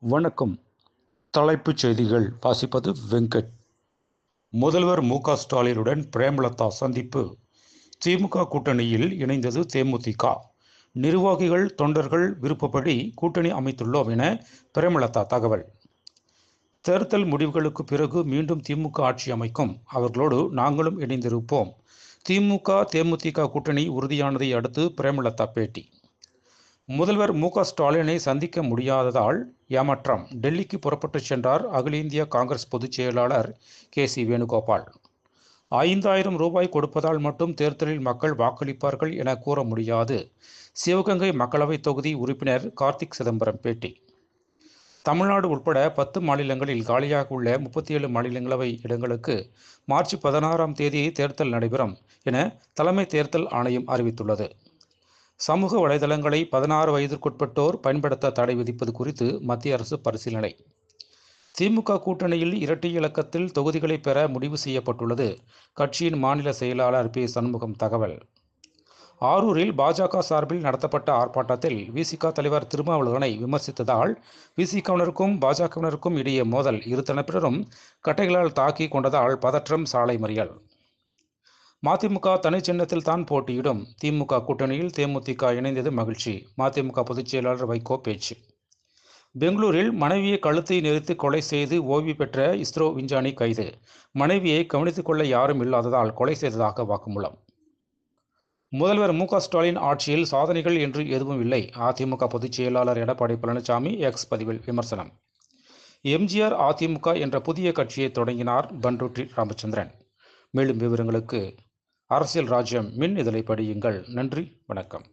வணக்கம். தலைப்புச் செய்திகள் வாசிப்பது வெங்கட். முதல்வர் மு.க. ஸ்டாலினுடன் பிரேமலதா சந்திப்பு. திமுக கூட்டணியில் இணைந்தது தேமுதிக. நிர்வாகிகள், தொண்டர்கள் விருப்பப்படி கூட்டணி அமைத்துள்ளோம் என பிரேமலதா தகவல். தேர்தல் முடிவுகளுக்கு பிறகு மீண்டும் திமுக ஆட்சி அமைக்கும். அவர்களோடு நாங்களும் இணைந்திருப்போம். திமுக, தேமுதிக கூட்டணி உறுதியானதை அடுத்து பிரேமலதா பேட்டி. முதல்வர் மு.க. ஸ்டாலினை சந்திக்க முடியாததால் ஏமாற்றம். டெல்லிக்கு புறப்பட்டுச் சென்றார் அகில இந்திய காங்கிரஸ் பொதுச் செயலாளர் கே.சி. வேணுகோபால். 5,000 ரூபாய் கொடுப்பதால் மட்டும் தேர்தலில் மக்கள் வாக்களிப்பார்கள் என கூற முடியாது. சிவகங்கை மக்களவை தொகுதி உறுப்பினர் கார்த்திக் சிதம்பரம் பேட்டி. தமிழ்நாடு உட்பட 10 மாநிலங்களில் காலியாக உள்ள 37 மாநிலங்களவை இடங்களுக்கு மார்ச் 16ஆம் தேதி தேர்தல் நடைபெறும் என தலைமை தேர்தல் ஆணையம் அறிவித்துள்ளது. சமூக வலைதளங்களை 16 வயதிற்குட்பட்டோர் பயன்படுத்த தடை விதிப்பது குறித்து மத்திய அரசு பரிசீலனை. திமுக கூட்டணியில் இரட்டை இலக்கத்தில் தொகுதிகளை பெற முடிவு செய்யப்பட்டுள்ளது. கட்சியின் மாநில செயலாளர் பி. சண்முகம் தகவல். ஆரூரில் பாஜக சார்பில் நடத்தப்பட்ட ஆர்ப்பாட்டத்தில் விசிக தலைவர் திருமாவளவனை விமர்சித்ததால் விசிகவினருக்கும் பாஜகவினருக்கும் இடையே மோதல். இரு தரப்பினரும் கட்டைகளால் தாக்கி கொண்டதால் பதற்றம், சாலை மறியல். மதிமுக தனி சின்னத்தில் தான் போட்டியிடும். திமுக கூட்டணியில் தேமுதிக இணைந்தது மகிழ்ச்சி. மதிமுக பொதுச் செயலாளர் வைகோ பேச்சு. பெங்களூரில் மனைவியை கழுத்தை நெரித்து கொலை செய்து ஓய்வு பெற்ற இஸ்ரோ விஞ்ஞானி கைது. மனைவியை கவனித்துக் கொள்ள யாரும் இல்லாததால் கொலை செய்ததாக வாக்குமூலம். முதல்வர் மு.க. ஸ்டாலின் ஆட்சியில் சாதனைகள் என்று எதுவும் இல்லை. அதிமுக பொதுச் செயலாளர் எடப்பாடி பழனிசாமி எக்ஸ் பதிவில் விமர்சனம். எம்ஜிஆர் அதிமுக என்ற புதிய கட்சியை தொடங்கினார் பண்ருட்டி ராமச்சந்திரன். மேலும் விவரங்களுக்கு அரசியல் ராஜ்யம் மின் இதழை படியுங்கள். நன்றி, வணக்கம்.